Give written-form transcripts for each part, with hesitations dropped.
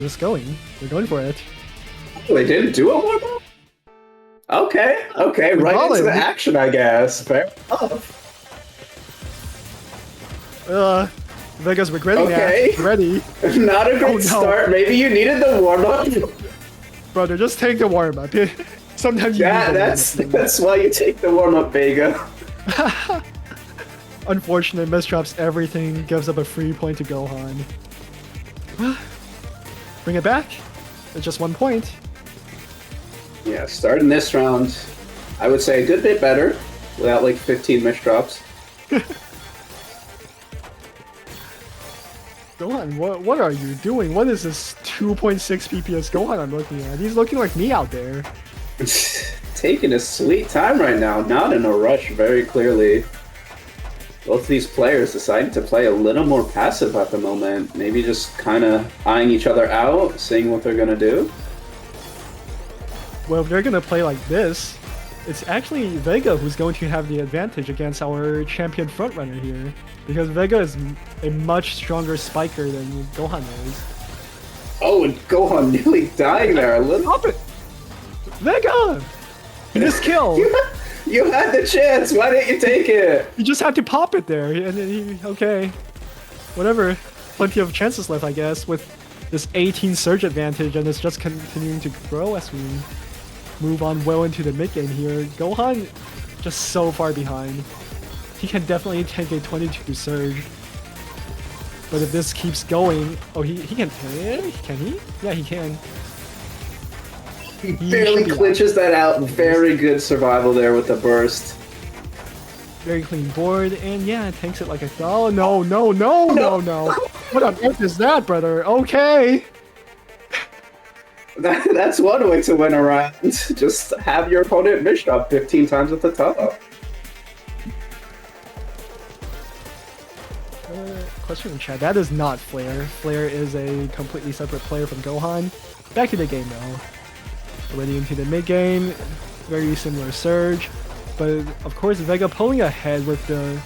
Just going. We're going for it. Oh, they didn't do a warm-up? Okay, okay, We're right balling. into the action, I guess. Fair enough. Vega's regretting Okay. that. Ready. Not a great no. start. Maybe you needed the warm-up. Brother, just take the warm-up. Sometimes you need the That's why you take the warm-up, Vega. Unfortunate, misdrops everything, gives up a free point to Gohan. Bring it back. It's just 1 point. Yeah, starting this round, I would say a good bit better, without like 15 misdrops. Gohan, what are you doing? What is this 2.6 PPS Gohan I'm looking at? He's looking like me out there. Taking a sweet time right now, not in a rush, very clearly. Both of these players deciding to play a little more passive at the moment. Maybe just kind of eyeing each other out, seeing what they're going to do. Well, if they're going to play like this, it's actually Vega who's going to have the advantage against our champion frontrunner here. Because Vega is a much stronger spiker than Gohan is. Oh, and Gohan nearly dying there a little. Stop it! Vega! You just killed! You had the chance, why didn't you take it? You just had to pop it there, and then okay. Whatever. Plenty of chances left, I guess, with this 18 surge advantage, and it's just continuing to grow as we move on well into the mid game here. Gohan just so far behind. He can definitely take a 22 surge. But if this keeps going... Oh, he can... Can he? Yeah, he can. He barely clinches that out. Very good survival there with the burst. Very clean board, and yeah, it tanks it like a... Oh, no. What on earth is that, brother? Okay. That's one way to win a round. Just have your opponent misdrop 15 times at the top. Question in chat. That is not Flare. Flare is a completely separate player from Gohan. Back to the game though. Already into the mid game. Very similar surge. But of course Vega pulling ahead with the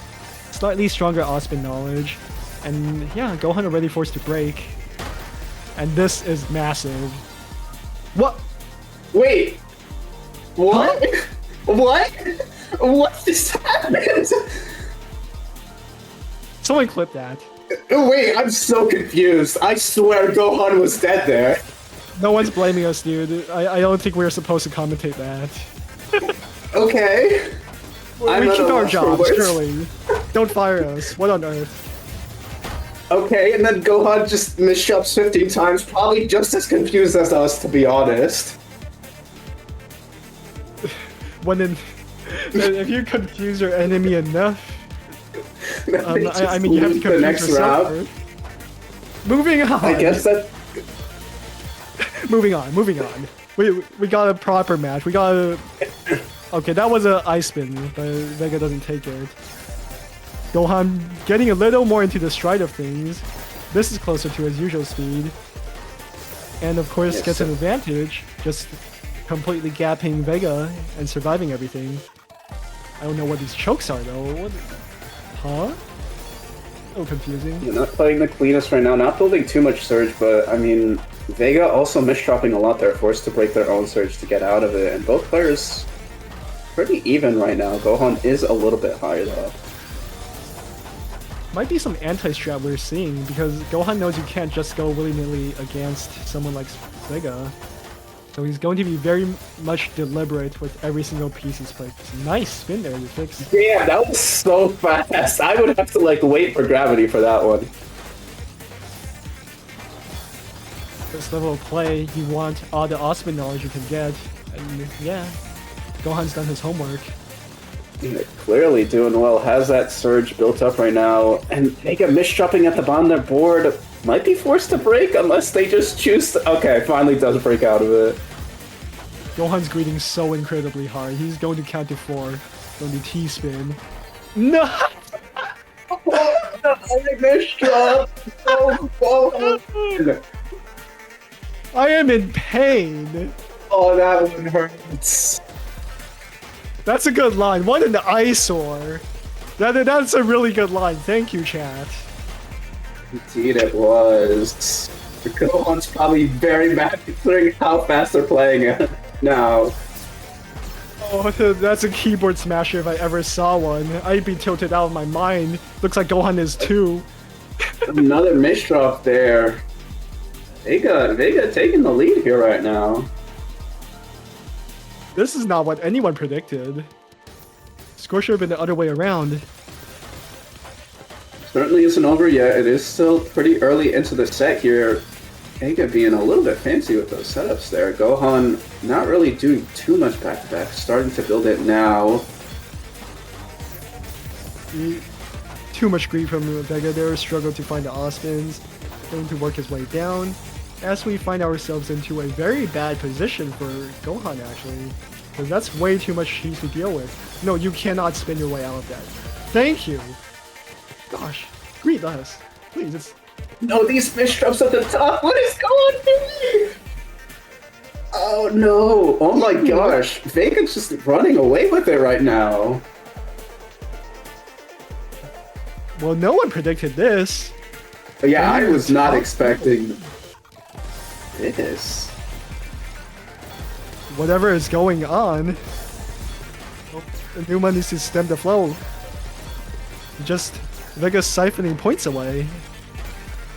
slightly stronger Osman knowledge. And yeah, Gohan already forced to break. And this is massive. What? Wait. What? Huh? What? What just happened? Someone clip that. Wait, I'm so confused. I swear Gohan was dead there. No one's blaming us, dude. I don't think we're supposed to commentate that. Okay. We keep our jobs, surely. Don't fire us. What on earth? Okay, and then Gohan just misjumps 15 times, probably just as confused as us, to be honest. If you confuse your enemy enough, I mean, you have to confuse the next yourself round. first. Moving on. I guess that. Moving on. We got a proper match. We got a. Okay, that was a ice spin, but Vega doesn't take it. Gohan getting a little more into the stride of things. This is closer to his usual speed. And of course gets an advantage, just completely gapping Vega and surviving everything. I don't know what these chokes are though. Huh? Oh, confusing. You're not playing the cleanest right now, not building too much surge, but I mean, Vega also misdropping a lot there, forced to break their own surge to get out of it, and both players pretty even right now. Gohan is a little bit higher though. Might be some anti-strat we're seeing, because Gohan knows you can't just go willy-nilly against someone like Vega. So he's going to be very much deliberate with every single piece he's played. Nice spin there, you fixed. Yeah, that was so fast. I would have to like wait for gravity for that one. This level of play, you want all the Osman knowledge you can get. And yeah, Gohan's done his homework. Yeah, clearly doing well, has that surge built up right now, and Vega misdropping at the bottom of their board might be forced to break unless they just choose to... Okay, finally does break out of it. Gohan's greeting so incredibly hard. He's going to count to 4. Going to T-spin. No! I misdrop so close. I am in pain. Oh, that one hurts. That's a good line. What an eyesore. That's a really good line. Thank you, chat. Indeed it was. Gohan's probably very mad considering how fast they're playing it now. Oh, that's a keyboard smasher if I ever saw one. I'd be tilted out of my mind. Looks like Gohan is too. Another misdrop there. Vega taking the lead here right now. This is not what anyone predicted. Score should have been the other way around. Certainly isn't over yet. It is still pretty early into the set here. Vega being a little bit fancy with those setups there. Gohan not really doing too much back-to-back, starting to build it now. Too much greed from Vega there, struggled to find the off-spins, going to work his way down, as we find ourselves into a very bad position for Gohan actually, because that's way too much cheese to deal with. No, you cannot spin your way out of that. Thank you! Gosh, greed us. Please, it's... No, these misdrops at the top. What is going on? Oh no! Oh my gosh! Vega's just running away with it right now. Well, no one predicted this. But yeah, I was not expecting this. Whatever is going on, Numa needs to stem the flow. Just Vega's siphoning points away,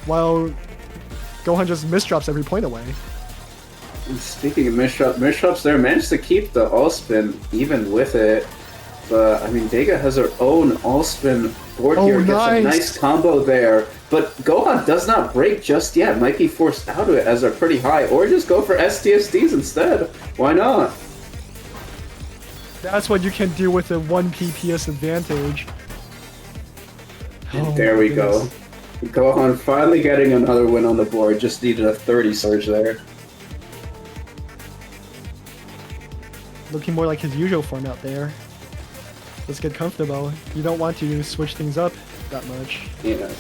while Gohan just misdrops every point away. And speaking of misdrops there managed to keep the all-spin even with it. But, I mean, Vega has her own all-spin board here. Gets a nice combo there. But Gohan does not break just yet. Might be forced out of it as they're pretty high. Or just go for STSDs instead. Why not? That's what you can do with a 1 PPS advantage. And there we go. Gohan finally getting another win on the board. Just needed a 30 surge there. Looking more like his usual form out there. Let's get comfortable. You don't want to switch things up that much. Yeah.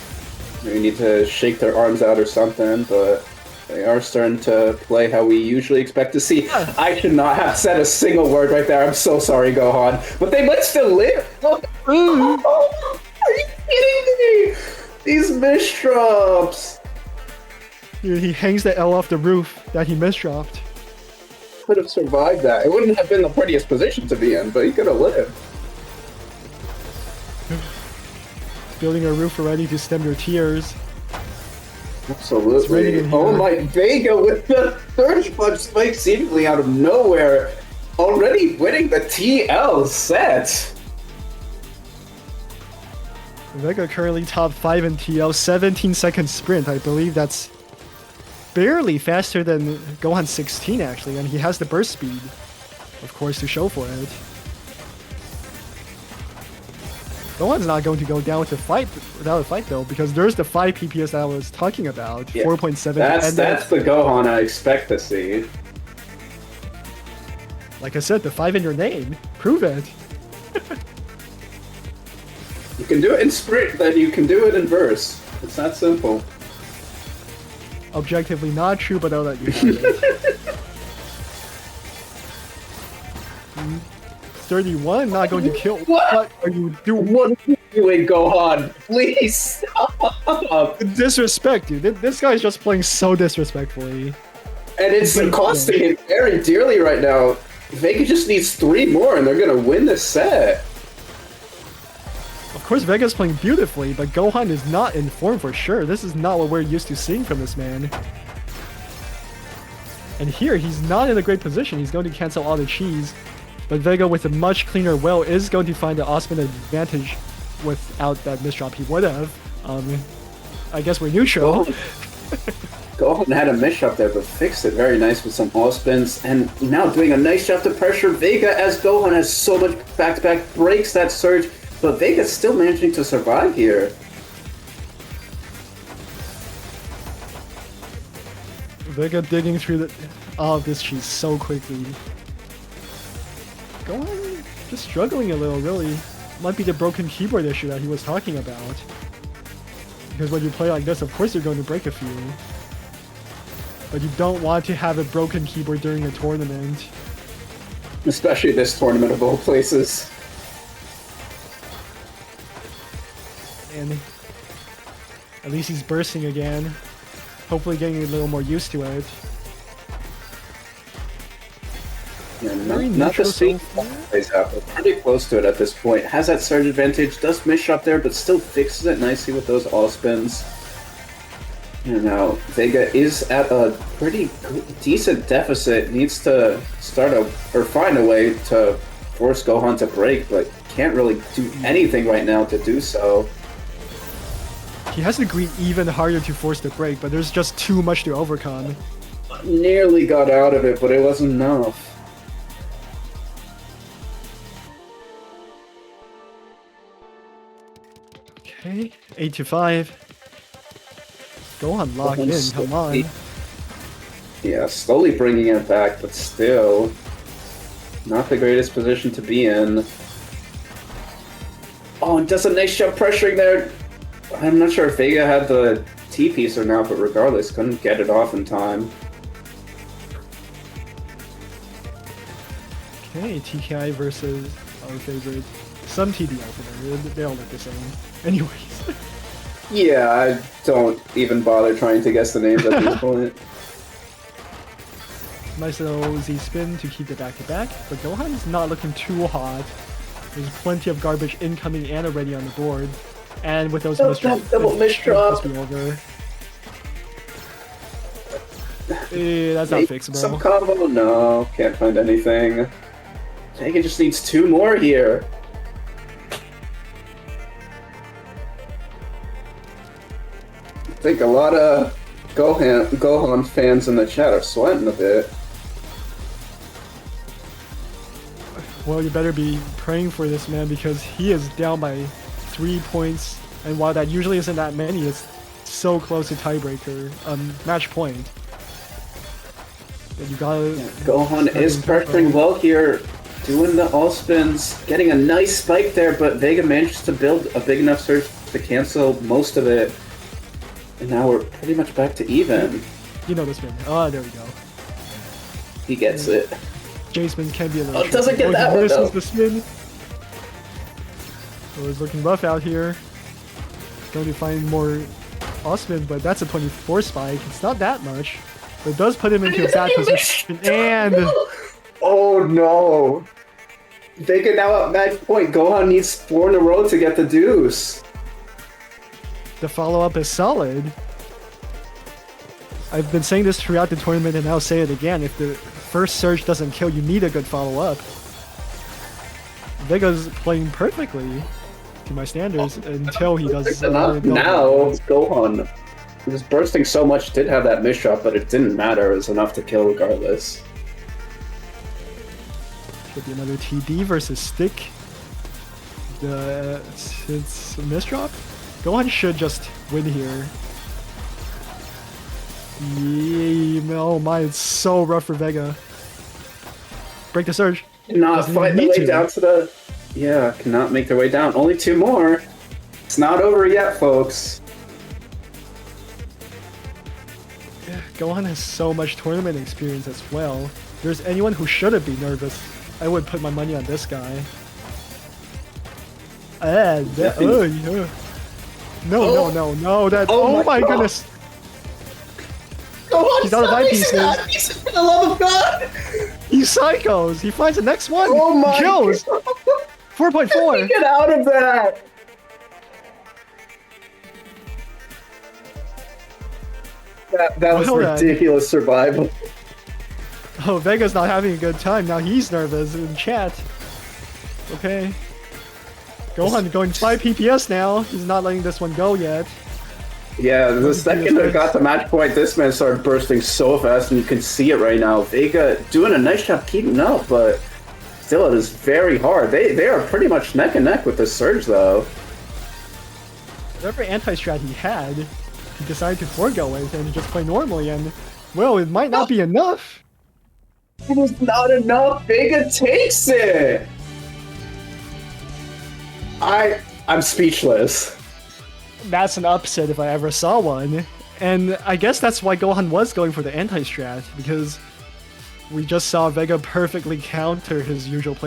Maybe need to shake their arms out or something, but they are starting to play how we usually expect to see. Yeah. I should not have said a single word right there. I'm so sorry, Gohan. But they might still live. Oh, are you kidding me? These misdrops. He hangs the L off the roof that he misdropped. Could have survived that. It wouldn't have been the prettiest position to be in, but he could have lived. Building a roof already to stem your tears. Absolutely. Oh my, Vega with the 30-punch spike seemingly out of nowhere. Already winning the TL set. Vega currently top 5 in TL, 17-second sprint. I believe that's barely faster than Gohan 16 actually, and he has the burst speed, of course, to show for it. Gohan's not going to go down with without a fight though, because there's the 5 PPS that I was talking about, yeah. 4.7. That's the Gohan I expect to see. Like I said, the 5 in your name. Prove it. You can do it in sprint, then you can do it in verse. It's that simple. Objectively not true, but I'll let you have it. 31, not going to kill. What are you doing? What are you doing, Gohan? Please stop! Disrespect, dude. This guy's just playing so disrespectfully. And it's costing him very dearly right now. Vega just needs 3 more and they're gonna win this set. Of course, Vega's playing beautifully, but Gohan is not in form for sure. This is not what we're used to seeing from this man. And here, he's not in a great position. He's going to cancel all the cheese. But Vega, with a much cleaner will, is going to find the Osman advantage without that misdrop he would have. I guess we're neutral. Gohan had a misdrop there, but fixed it very nice with some all spins. And now doing a nice job to pressure Vega as Gohan has so much back-to-back, breaks that surge. But Vega's still managing to survive here. Vega digging through all of this cheese so quickly. Gohan just struggling a little, really. Might be the broken keyboard issue that he was talking about. Because when you play like this, of course you're going to break a few. But you don't want to have a broken keyboard during a tournament. Especially this tournament of all places. And at least he's bursting again. Hopefully getting a little more used to it. Yeah, Very not the neutral speed so far. plays out, but pretty close to it at this point. Has that surge advantage, does miss up there, but still fixes it nicely with those all spins. And now Vega is at a pretty decent deficit. Needs to find a way to force Gohan to break, but can't really do anything right now to do so. He has to green even harder to force the break, but there's just too much to overcome. Nearly got out of it, but it wasn't enough. Okay, 8-5. Gohan lock in, come on. Yeah, slowly bringing it back, but still not the greatest position to be in. Oh, and does a nice job pressuring there. I'm not sure if Vega had the T-piece or not, but regardless, couldn't get it off in time. Okay, TKI versus our favorite some TD outfitter. They all look the same. Anyways. Yeah, I don't even bother trying to guess the names at this point. Nice little Z spin to keep the back-to-back, but Gohan's not looking too hot. There's plenty of garbage incoming and already on the board. And with those misdrops, double misdrop. must be over. That's not fixable. Some combo? No, can't find anything. Vega just needs 2 more here. I think a lot of Gohan fans in the chat are sweating a bit. Well, you better be praying for this man because he is down by 3 points, and while that usually isn't that many, it's so close to tiebreaker, match point. And you gotta. Yeah, Gohan is pressuring well here, doing the all spins, getting a nice spike there, but Vega manages to build a big enough surge to cancel most of it. And now we're pretty much back to even. You know this man. Oh, there we go. He gets it. J-spins can be a little. Oh, it doesn't get that one, versus though. the spin. Oh, it's looking rough out here. Going to find more all-spins, but that's a 24 spike. It's not that much, but it does put him into a bad position. And oh no! Vega now at match point. Gohan needs 4 in a row to get the deuce. the follow-up is solid. I've been saying this throughout the tournament, and I'll say it again. If the first surge doesn't kill, you need a good follow-up. Vega's playing perfectly to my standards until he does. Now Gohan was bursting so much, did have that miss shot, but it didn't matter. It was enough to kill regardless. Could be another TD versus Stick. It's a miss drop. Gohan should just win here. Oh my, it's so rough for Vega. Break the surge. Not fight the way down to the... Yeah, cannot make their way down. Only 2 more. It's not over yet, folks. Yeah, Gohan has so much tournament experience as well. If there's anyone who shouldn't be nervous, I would put my money on this guy. No, oh my goodness. Gohan, He's out of eyepieces. He's for the love of God! He psychos. He finds the next one. Oh my Kills. 4.4. Get out of that! That was ridiculous survival. Oh, Vega's not having a good time. Now he's nervous in chat. Okay. Gohan going 5 PPS now. He's not letting this one go yet. Yeah, the second it got to match point, this man started bursting so fast, and you can see it right now. Vega doing a nice job keeping up, but still it is very hard. They are pretty much neck and neck with this surge, though. Whatever anti-strat he had, he decided to forego it and just play normally, and, well, it might not be enough. It was not enough. Vega takes it. I'm speechless. That's an upset if I ever saw one. And I guess that's why Gohan was going for the anti-strat, because we just saw Vega perfectly counter his usual play